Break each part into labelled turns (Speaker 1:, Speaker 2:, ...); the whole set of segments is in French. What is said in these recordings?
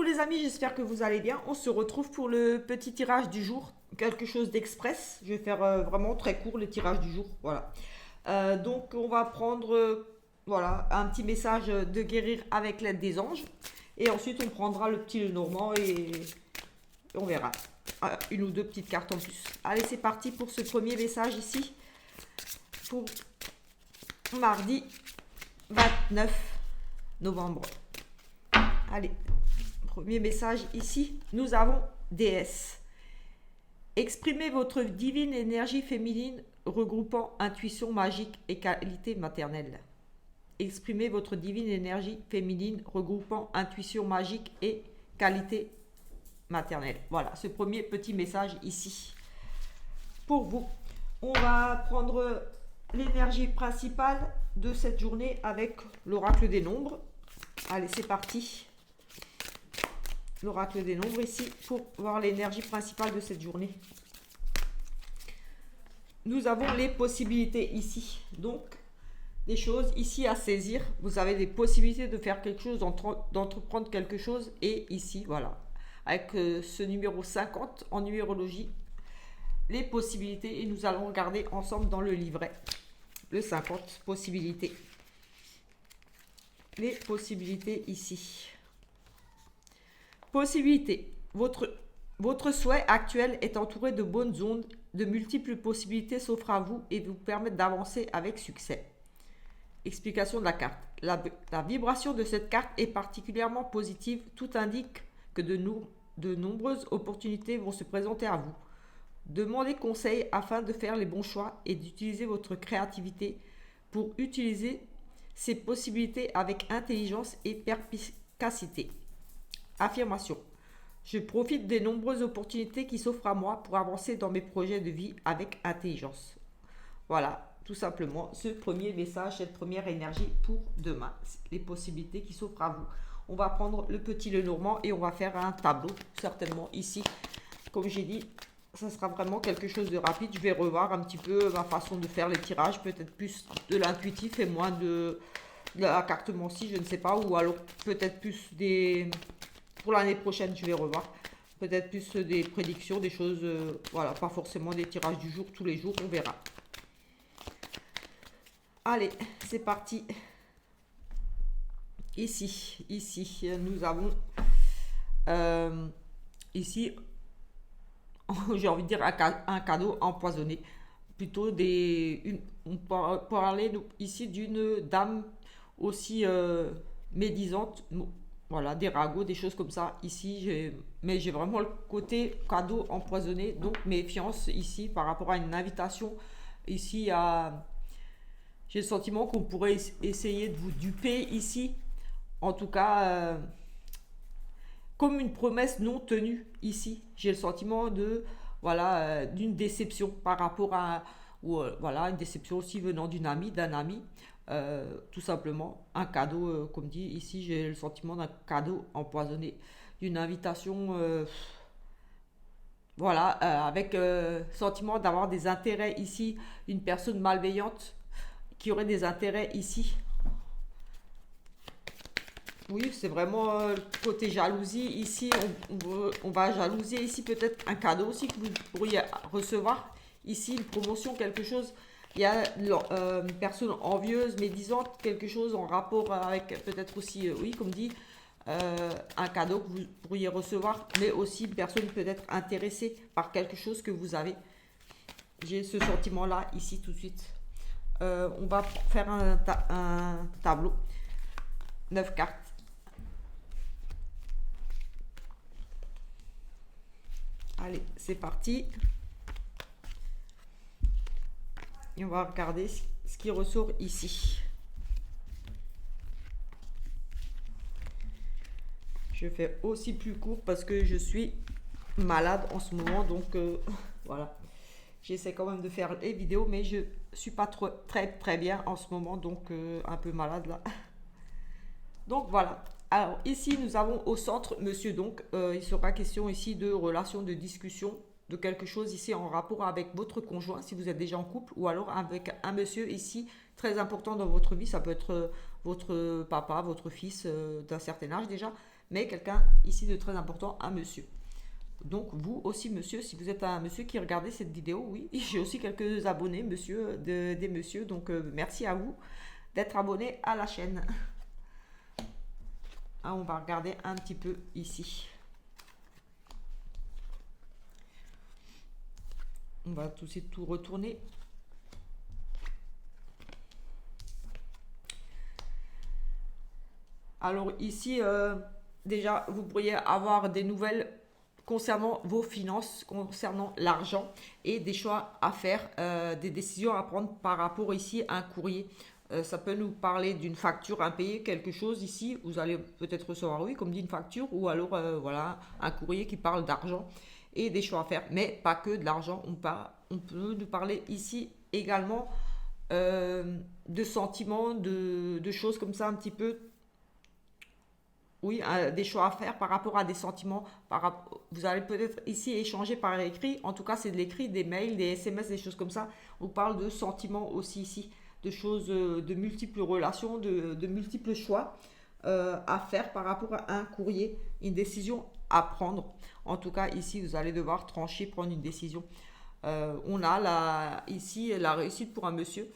Speaker 1: les amis, j'espère que vous allez bien. On se retrouve pour le petit tirage du jour, quelque chose d'express. Je vais faire vraiment très court le tirage du jour, voilà. Donc on va prendre voilà, un petit message de guérir avec l'aide des anges. Et ensuite on prendra le petit Lenormand et on verra. Une ou deux petites cartes en plus. Allez, c'est parti pour ce premier message ici. Pour mardi 29 novembre. Allez, premier message ici. Nous avons déesse. Exprimez votre divine énergie féminine regroupant intuition magique et qualité maternelle. Exprimez votre divine énergie féminine regroupant intuition magique et qualité maternelle. Voilà, ce premier petit message ici. Pour vous, on va prendre l'énergie principale de cette journée avec l'oracle des nombres. Allez, c'est parti. L'oracle des nombres ici pour voir l'énergie principale de cette journée. Nous avons les possibilités ici. Donc, des choses ici à saisir. Vous avez des possibilités de faire quelque chose, d'entreprendre quelque chose. Et ici, voilà, avec ce numéro 50 en numérologie, les possibilités. Et nous allons regarder ensemble dans le livret le 50 possibilités. Les possibilités ici. Possibilité. Votre souhait actuel est entouré de bonnes ondes, de multiples possibilités s'offrent à vous et vous permettent d'avancer avec succès. Explication de la carte. La vibration de cette carte est particulièrement positive. Tout indique que de nombreuses opportunités vont se présenter à vous. Demandez conseil afin de faire les bons choix et d'utiliser votre créativité pour utiliser ces possibilités avec intelligence et perspicacité. Affirmation. Je profite des nombreuses opportunités qui s'offrent à moi pour avancer dans mes projets de vie avec intelligence. Voilà, tout simplement, ce premier message, cette première énergie pour demain. Les possibilités qui s'offrent à vous. On va prendre le petit Lenormand et on va faire un tableau, certainement ici. Comme j'ai dit, ça sera vraiment quelque chose de rapide. Je vais revoir un petit peu ma façon de faire les tirages, peut-être plus de l'intuitif et moins de la carte Mancy, je ne sais pas. Ou alors peut-être plus des... Pour l'année prochaine, je vais revoir. Peut-être plus des prédictions, des choses, voilà, pas forcément des tirages du jour, tous les jours, on verra. Allez, c'est parti. Ici, nous avons, ici, j'ai envie de dire un cadeau empoisonné. Plutôt on peut parler ici d'une dame aussi médisante. Voilà, des ragots, des choses comme ça. Ici, mais j'ai vraiment le côté cadeau empoisonné. Donc, méfiance ici par rapport à une invitation. Ici, j'ai le sentiment qu'on pourrait essayer de vous duper ici. En tout cas, comme une promesse non tenue ici. J'ai le sentiment voilà, d'une déception par rapport à... voilà, une déception aussi venant d'une amie, d'un ami. Tout simplement un cadeau, comme dit ici, j'ai le sentiment d'un cadeau empoisonné, d'une invitation, voilà, avec sentiment d'avoir des intérêts ici, une personne malveillante qui aurait des intérêts ici. Oui, c'est vraiment le côté jalousie ici. On va jalouser ici peut-être un cadeau aussi que vous pourriez recevoir ici, une promotion, quelque chose. Il y a une personne envieuse, médisante, quelque chose en rapport avec peut-être aussi, oui, comme dit, un cadeau que vous pourriez recevoir, mais aussi une personne peut-être intéressée par quelque chose que vous avez. J'ai ce sentiment-là ici tout de suite. On va faire un tableau. 9 cartes. Allez, c'est parti. Et on va regarder ce qui ressort ici. Je fais aussi plus court parce que je suis malade en ce moment. Donc voilà. J'essaie quand même de faire les vidéos, mais je suis pas très bien en ce moment. Donc un peu malade là. Donc voilà. Alors ici, nous avons au centre monsieur. Donc il sera question ici de relations, de discussion, de quelque chose ici en rapport avec votre conjoint, si vous êtes déjà en couple, ou alors avec un monsieur ici très important dans votre vie. Ça peut être votre papa, votre fils d'un certain âge déjà, mais quelqu'un ici de très important, un monsieur. Donc vous aussi monsieur, si vous êtes un monsieur qui regardez cette vidéo, oui, j'ai aussi quelques abonnés, monsieur, des messieurs, donc merci à vous d'être abonné à la chaîne. Ah, on va regarder un petit peu ici. On va tout de suite tout retourner. Alors ici, déjà, vous pourriez avoir des nouvelles concernant vos finances, concernant l'argent et des choix à faire, des décisions à prendre par rapport ici à un courrier. Ça peut nous parler d'une facture impayée, quelque chose ici, vous allez peut-être recevoir, oui, comme dit une facture, ou alors voilà, un courrier qui parle d'argent et des choix à faire, mais pas que de l'argent, on peut nous parler ici également de sentiments, de choses comme ça un petit peu, oui, des choix à faire par rapport à des sentiments. Vous allez peut-être ici échanger par écrit. En tout cas, c'est de l'écrit, des mails, des SMS, des choses comme ça. On parle de sentiments aussi ici, de choses, de multiples relations, de multiples choix à faire par rapport à un courrier, une décision à prendre. En tout cas, ici, vous allez devoir trancher, prendre une décision. On a ici la réussite pour un monsieur.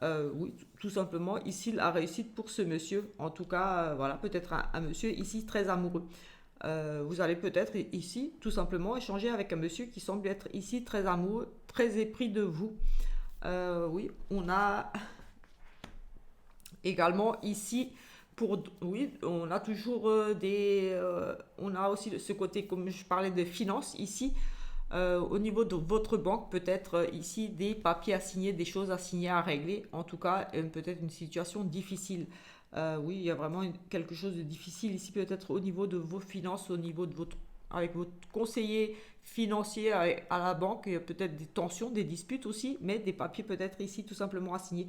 Speaker 1: Oui, tout simplement, ici, la réussite pour ce monsieur. En tout cas, voilà, peut-être un monsieur ici très amoureux. Vous allez peut-être ici, tout simplement, échanger avec un monsieur qui semble être ici très amoureux, très épris de vous. Oui, on a également ici, oui, on a toujours on a aussi ce côté, comme je parlais de finances ici. Au niveau de votre banque, peut-être ici des papiers à signer, des choses à signer, à régler. En tout cas, peut-être une situation difficile. Oui, il y a vraiment quelque chose de difficile ici, peut-être au niveau de vos finances, au niveau de avec votre conseiller financier à la banque. Il y a peut-être des tensions, des disputes aussi, mais des papiers peut-être ici tout simplement à signer.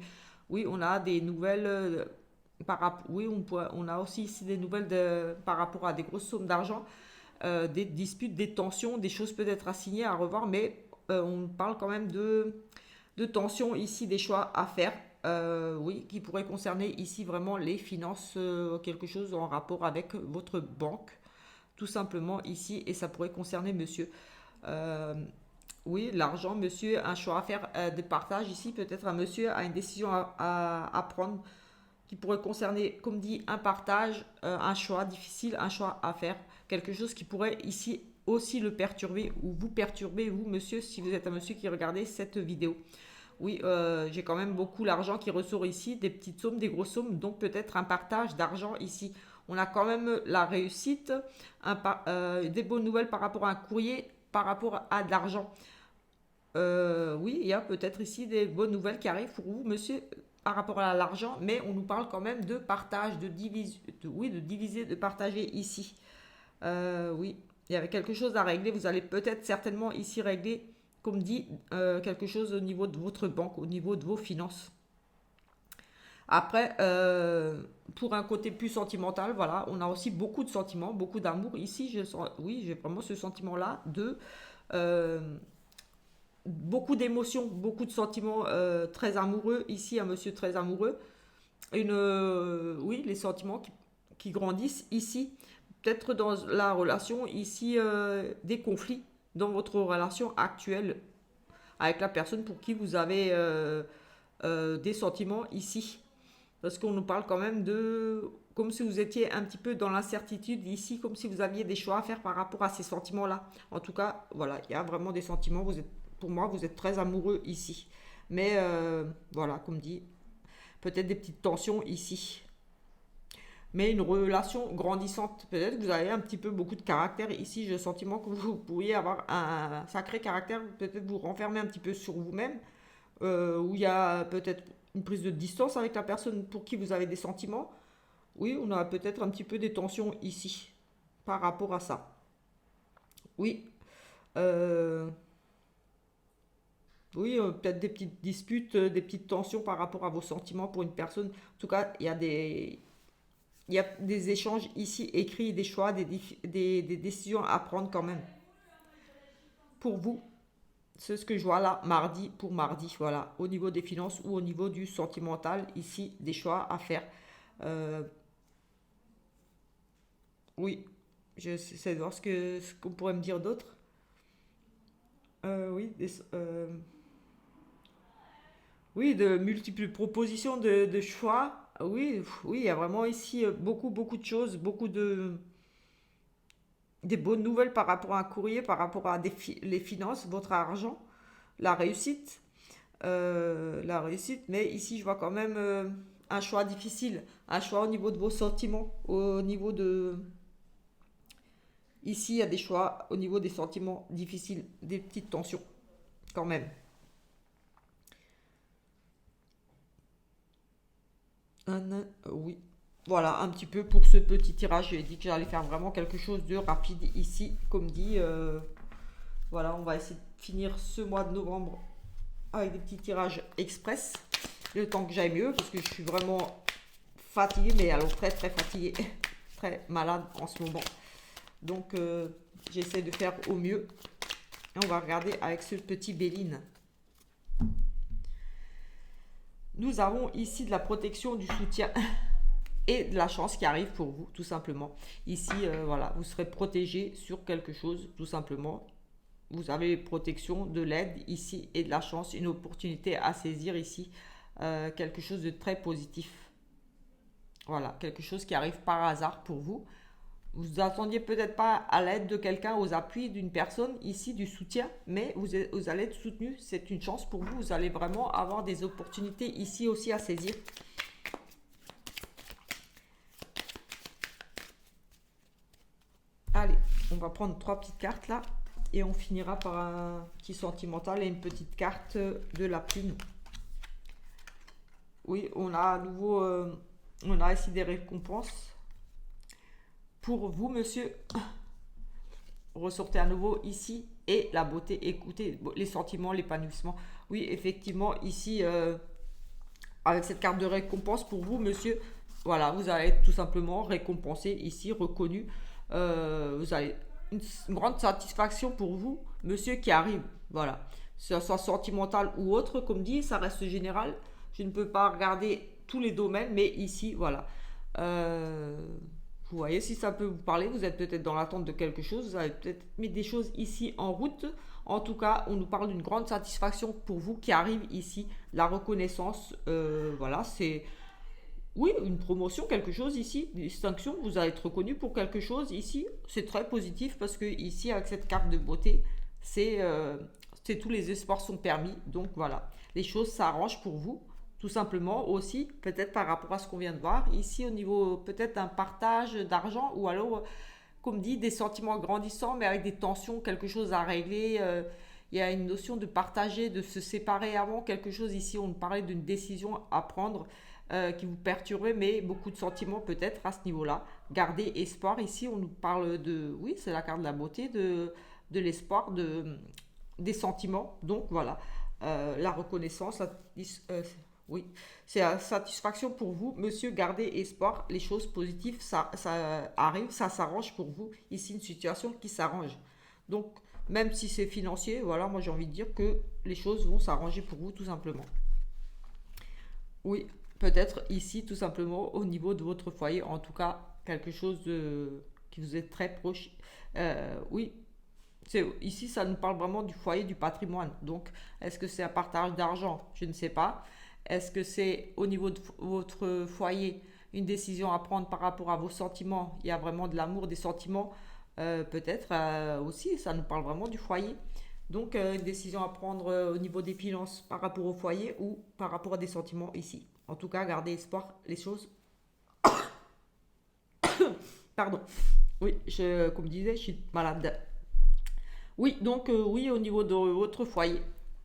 Speaker 1: Oui, on a des nouvelles. Oui, on a aussi ici des nouvelles par rapport à des grosses sommes d'argent, des disputes, des tensions, des choses peut-être à signer, à revoir, mais on parle quand même de tensions ici, des choix à faire, oui, qui pourraient concerner ici vraiment les finances, quelque chose en rapport avec votre banque, tout simplement ici, et ça pourrait concerner monsieur. Euh, oui, l'argent, monsieur, un choix à faire de partage ici, peut-être un monsieur a une décision à prendre qui pourrait concerner, comme dit, un partage, un choix difficile, un choix à faire, quelque chose qui pourrait ici aussi le perturber ou vous perturber, vous monsieur, si vous êtes un monsieur qui regardez cette vidéo. Oui, j'ai quand même beaucoup l'argent qui ressort ici, des petites sommes, des grosses sommes, donc peut-être un partage d'argent ici. On a quand même la réussite, des bonnes nouvelles par rapport à un courrier, par rapport à de l'argent. Oui, il y a peut-être ici des bonnes nouvelles qui arrivent pour vous, monsieur, par rapport à l'argent, mais on nous parle quand même de partage, oui, de diviser, de partager ici. Oui, il y avait quelque chose à régler. Vous allez peut-être certainement ici régler, comme dit, quelque chose au niveau de votre banque, au niveau de vos finances. Après, pour un côté plus sentimental, voilà, on a aussi beaucoup de sentiments, beaucoup d'amour. Ici, oui, j'ai vraiment ce sentiment-là de euh, beaucoup d'émotions, beaucoup de sentiments très amoureux. Ici, un monsieur très amoureux. Oui, les sentiments qui grandissent ici. Peut-être dans la relation, ici, des conflits dans votre relation actuelle avec la personne pour qui vous avez des sentiments ici. Parce qu'on nous parle quand même de... Comme si vous étiez un petit peu dans l'incertitude ici, comme si vous aviez des choix à faire par rapport à ces sentiments-là. En tout cas, voilà, il y a vraiment des sentiments. Pour moi, vous êtes très amoureux ici. Mais voilà, comme dit, peut-être des petites tensions ici. Mais une relation grandissante, peut-être que vous avez un petit peu beaucoup de caractère ici. J'ai le sentiment que vous pourriez avoir un sacré caractère, peut-être vous renfermer un petit peu sur vous-même, où il y a peut-être une prise de distance avec la personne pour qui vous avez des sentiments. Oui, on a peut-être un petit peu des tensions ici par rapport à ça. Oui, euh, oui, peut-être des petites disputes, des petites tensions par rapport à vos sentiments pour une personne. En tout cas, il y a des échanges ici écrits, des choix, des décisions à prendre quand même. Pour vous, c'est ce que je vois là, mardi pour mardi, voilà. Au niveau des finances ou au niveau du sentimental, ici, des choix à faire. Euh, Oui, j'essaie de voir ce qu'on pourrait me dire d'autre. Oui, oui, de multiples propositions de choix. Oui, oui, il y a vraiment ici beaucoup, beaucoup de choses, des bonnes nouvelles par rapport à un courrier, par rapport à les finances, votre argent, la réussite. La réussite, mais ici je vois quand même un choix difficile, un choix au niveau de vos sentiments, au niveau de... Ici, il y a des choix au niveau des sentiments difficiles, des petites tensions quand même. Oui. Voilà, un petit peu pour ce petit tirage. J'ai dit que j'allais faire vraiment quelque chose de rapide ici, comme dit. Voilà, on va essayer de finir ce mois de novembre avec des petits tirages express. Le temps que j'aille mieux, parce que je suis vraiment fatiguée, mais alors très très fatiguée, très malade en ce moment. Donc j'essaie de faire au mieux. Et on va regarder avec ce petit Béline. Nous avons ici de la protection, du soutien et de la chance qui arrive pour vous, tout simplement. Ici, voilà, vous serez protégé sur quelque chose, tout simplement. Vous avez protection, de l'aide ici et de la chance, une opportunité à saisir ici, quelque chose de très positif. Voilà, quelque chose qui arrive par hasard pour vous. Vous attendiez peut-être pas à l'aide de quelqu'un, aux appuis d'une personne, ici du soutien, mais vous allez être soutenu. C'est une chance pour vous. Vous allez vraiment avoir des opportunités ici aussi à saisir. Allez, on va prendre trois petites cartes là et on finira par un petit sentimental et une petite carte de la plume. Oui, on a à nouveau, on a ici des récompenses pour vous, monsieur. Ressortez à nouveau ici et la beauté, écoutez les sentiments, l'épanouissement. Oui, effectivement, ici, avec cette carte de récompense pour vous, monsieur, voilà, vous allez être tout simplement récompensé ici, reconnu. Vous avez une grande satisfaction pour vous, monsieur, qui arrive. Voilà, que ce soit sentimental ou autre, comme dit, ça reste général. Je ne peux pas regarder tous les domaines, mais ici, voilà. Euh, vous voyez, si ça peut vous parler, vous êtes peut-être dans l'attente de quelque chose, vous avez peut-être mis des choses ici en route. En tout cas, on nous parle d'une grande satisfaction pour vous qui arrive ici, la reconnaissance. Voilà, c'est oui, une promotion, quelque chose ici, une distinction, vous allez être reconnu pour quelque chose ici. C'est très positif parce que ici, avec cette carte de beauté, c'est tous les espoirs sont permis. Donc voilà, les choses s'arrangent pour vous. Tout simplement aussi, peut-être par rapport à ce qu'on vient de voir, ici au niveau peut-être d'un partage d'argent ou alors, comme dit, des sentiments grandissants mais avec des tensions, quelque chose à régler. Il y a une notion de partager, de se séparer avant, quelque chose ici, on parlait d'une décision à prendre qui vous perturbait, mais beaucoup de sentiments peut-être à ce niveau-là. Gardez espoir, ici on nous parle de, oui c'est la carte de la beauté, de l'espoir, des sentiments, donc voilà. La reconnaissance, oui, c'est la satisfaction pour vous, monsieur. Gardez espoir, les choses positives, ça arrive, ça s'arrange pour vous. Ici, une situation qui s'arrange. Donc, même si c'est financier, voilà, moi j'ai envie de dire que les choses vont s'arranger pour vous, tout simplement. Oui, peut-être ici, tout simplement, au niveau de votre foyer, en tout cas, quelque chose qui vous est très proche. Oui, ici, ça nous parle vraiment du foyer, du patrimoine. Donc, est-ce que c'est un partage d'argent? Je ne sais pas. Est-ce que c'est au niveau de votre foyer une décision à prendre par rapport à vos sentiments? Il y a vraiment de l'amour, des sentiments. Peut-être aussi, ça nous parle vraiment du foyer. Donc, une décision à prendre au niveau des finances par rapport au foyer ou par rapport à des sentiments ici. En tout cas, gardez espoir, les choses. Pardon. Oui, comme je disais, je suis malade. Oui, donc oui, au niveau de votre foyer,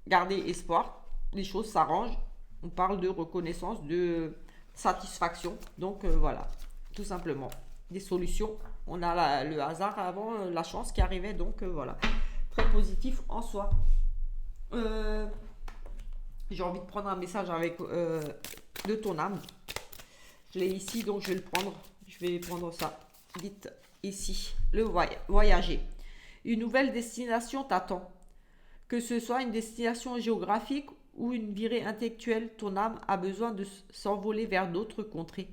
Speaker 1: gardez espoir, les choses s'arrangent. On parle de reconnaissance, de satisfaction. Donc voilà, tout simplement. Des solutions. On a le hasard avant, la chance qui arrivait. Donc voilà, très positif en soi. Euh, j'ai envie de prendre un message avec de ton âme. Je l'ai ici, donc je vais le prendre. Je vais prendre ça vite ici. Le voyager. Une nouvelle destination t'attend. Que ce soit une destination géographique ou une virée intellectuelle, ton âme a besoin de s'envoler vers d'autres contrées,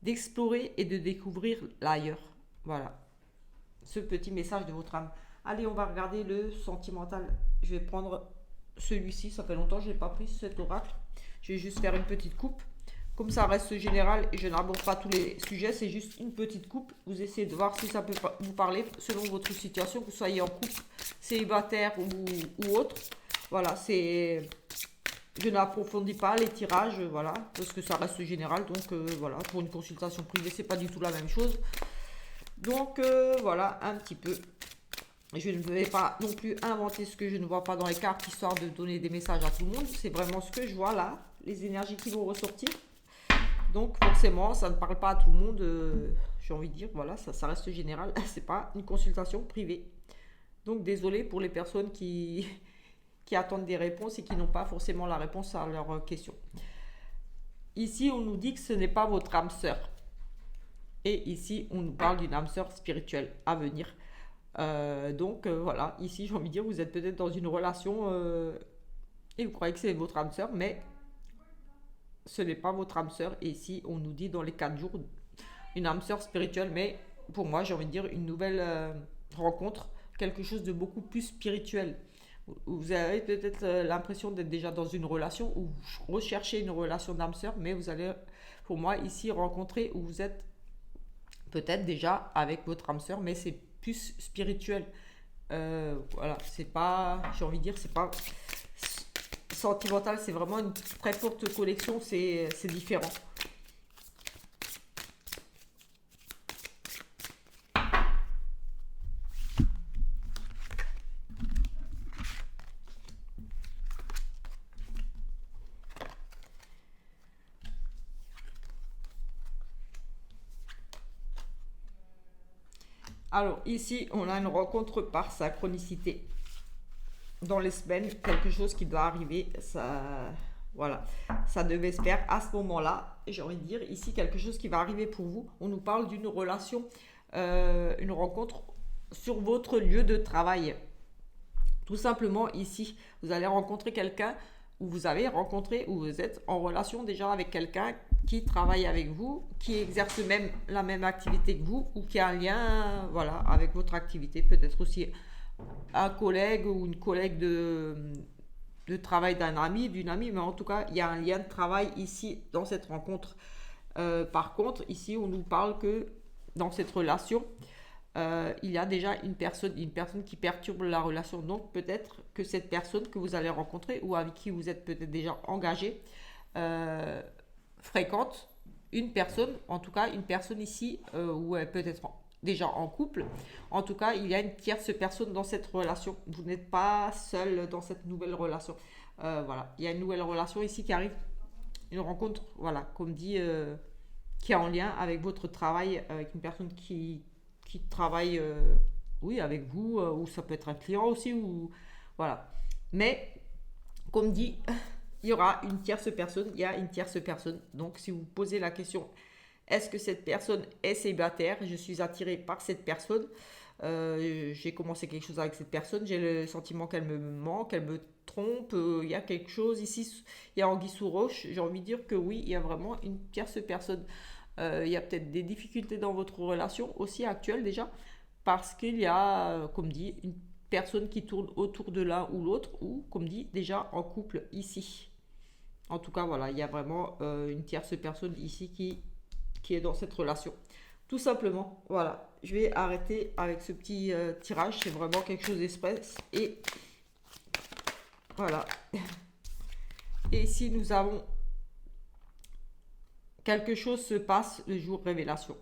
Speaker 1: d'explorer et de découvrir l'ailleurs. Voilà, ce petit message de votre âme. Allez, on va regarder le sentimental. Je vais prendre celui-ci, ça fait longtemps que je n'ai pas pris cet oracle. Je vais juste faire une petite coupe. Comme ça reste général et je n'aborde pas tous les sujets, c'est juste une petite coupe. Vous essayez de voir si ça peut vous parler selon votre situation, que vous soyez en couple, célibataire ou autre. Voilà, c'est... Je n'approfondis pas les tirages, voilà, parce que ça reste général. Donc voilà, pour une consultation privée, c'est pas du tout la même chose. Donc voilà, un petit peu. Je ne vais pas non plus inventer ce que je ne vois pas dans les cartes, histoire de donner des messages à tout le monde. C'est vraiment ce que je vois là, les énergies qui vont ressortir. Donc forcément, ça ne parle pas à tout le monde. J'ai envie de dire, voilà, ça reste général. C'est pas une consultation privée. Donc désolé pour les personnes qui attendent des réponses et qui n'ont pas forcément la réponse à leurs questions. Ici, on nous dit que ce n'est pas votre âme sœur. Et ici, on nous parle d'une âme sœur spirituelle à venir. Donc voilà, ici, j'ai envie de dire, vous êtes peut-être dans une relation et vous croyez que c'est votre âme sœur, mais ce n'est pas votre âme sœur. Et ici, on nous dit dans les 4 jours, une âme sœur spirituelle, mais pour moi, j'ai envie de dire une nouvelle rencontre, quelque chose de beaucoup plus spirituel. Vous avez peut-être l'impression d'être déjà dans une relation ou rechercher une relation d'âme sœur, mais vous allez, pour moi, ici rencontrer où vous êtes peut-être déjà avec votre âme sœur, mais c'est plus spirituel. Voilà, c'est pas, j'ai envie de dire, c'est pas sentimental, c'est vraiment une très forte connexion, c'est différent. Alors ici, on a une rencontre par synchronicité. Dans les semaines, quelque chose qui doit arriver, ça, voilà, ça devait se faire à ce moment-là. Et j'ai envie de dire ici quelque chose qui va arriver pour vous. On nous parle d'une relation, une rencontre sur votre lieu de travail. Tout simplement ici, vous allez rencontrer quelqu'un ou vous avez rencontré ou vous êtes en relation déjà avec quelqu'un qui travaille avec vous, qui exerce même la même activité que vous ou qui a un lien, voilà, avec votre activité, peut-être aussi un collègue ou une collègue de travail d'un ami, d'une amie, mais en tout cas, il y a un lien de travail ici dans cette rencontre. Par contre, ici, on nous parle que dans cette relation, il y a déjà une personne qui perturbe la relation. Donc, peut-être que cette personne que vous allez rencontrer ou avec qui vous êtes peut-être déjà engagé fréquente une personne, en tout cas, une personne ici où elle peut être déjà en couple. En tout cas, il y a une tierce personne dans cette relation. Vous n'êtes pas seul dans cette nouvelle relation. Voilà, il y a une nouvelle relation ici qui arrive, une rencontre, voilà, comme dit, qui est en lien avec votre travail, avec une personne qui travaille, oui, avec vous, ou ça peut être un client aussi, ou voilà. Mais, comme dit, il y aura une tierce personne, il y a une tierce personne. Donc, si vous posez la question, est-ce que cette personne est célibataire? Je suis attirée par cette personne. J'ai commencé quelque chose avec cette personne. J'ai le sentiment qu'elle me manque, qu'elle me trompe. Il y a quelque chose ici. Il y a anguille sous roche. J'ai envie de dire que oui, il y a vraiment une tierce personne. Il y a peut-être des difficultés dans votre relation aussi actuelle déjà. Parce qu'il y a, comme dit, une personne qui tourne autour de l'un ou l'autre. Ou, comme dit, déjà en couple ici. En tout cas, voilà, il y a vraiment une tierce personne ici qui est dans cette relation. Tout simplement, voilà. Je vais arrêter avec ce petit tirage. C'est vraiment quelque chose d'express. Et voilà. Et ici, nous avons quelque chose se passe le jour révélation.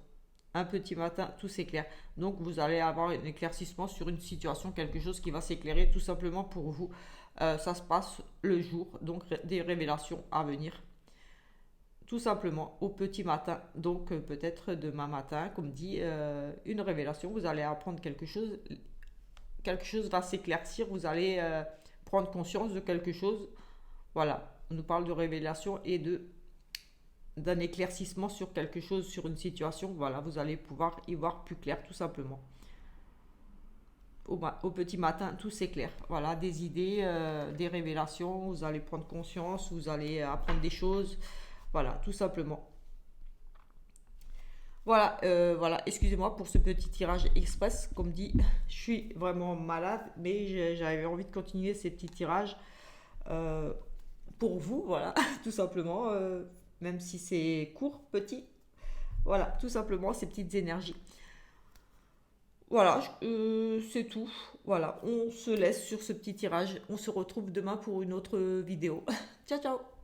Speaker 1: Un petit matin, tout s'éclaire. Donc, vous allez avoir un éclaircissement sur une situation, quelque chose qui va s'éclairer tout simplement pour vous. Ça se passe le jour, donc des révélations à venir. Tout simplement au petit matin, donc peut-être demain matin, comme dit, une révélation, vous allez apprendre quelque chose va s'éclaircir, vous allez prendre conscience de quelque chose, voilà, on nous parle de révélation et d'un éclaircissement sur quelque chose, sur une situation, voilà, vous allez pouvoir y voir plus clair tout simplement. Au petit matin, tout s'éclaire, voilà, des idées, des révélations, vous allez prendre conscience, vous allez apprendre des choses. Voilà, tout simplement. Voilà, voilà, excusez-moi pour ce petit tirage express. Comme dit, je suis vraiment malade, mais j'avais envie de continuer ces petits tirages euh, pour vous, voilà, tout simplement, même si c'est court, petit, voilà, tout simplement ces petites énergies. Voilà, c'est tout. Voilà, on se laisse sur ce petit tirage. On se retrouve demain pour une autre vidéo. Ciao, ciao!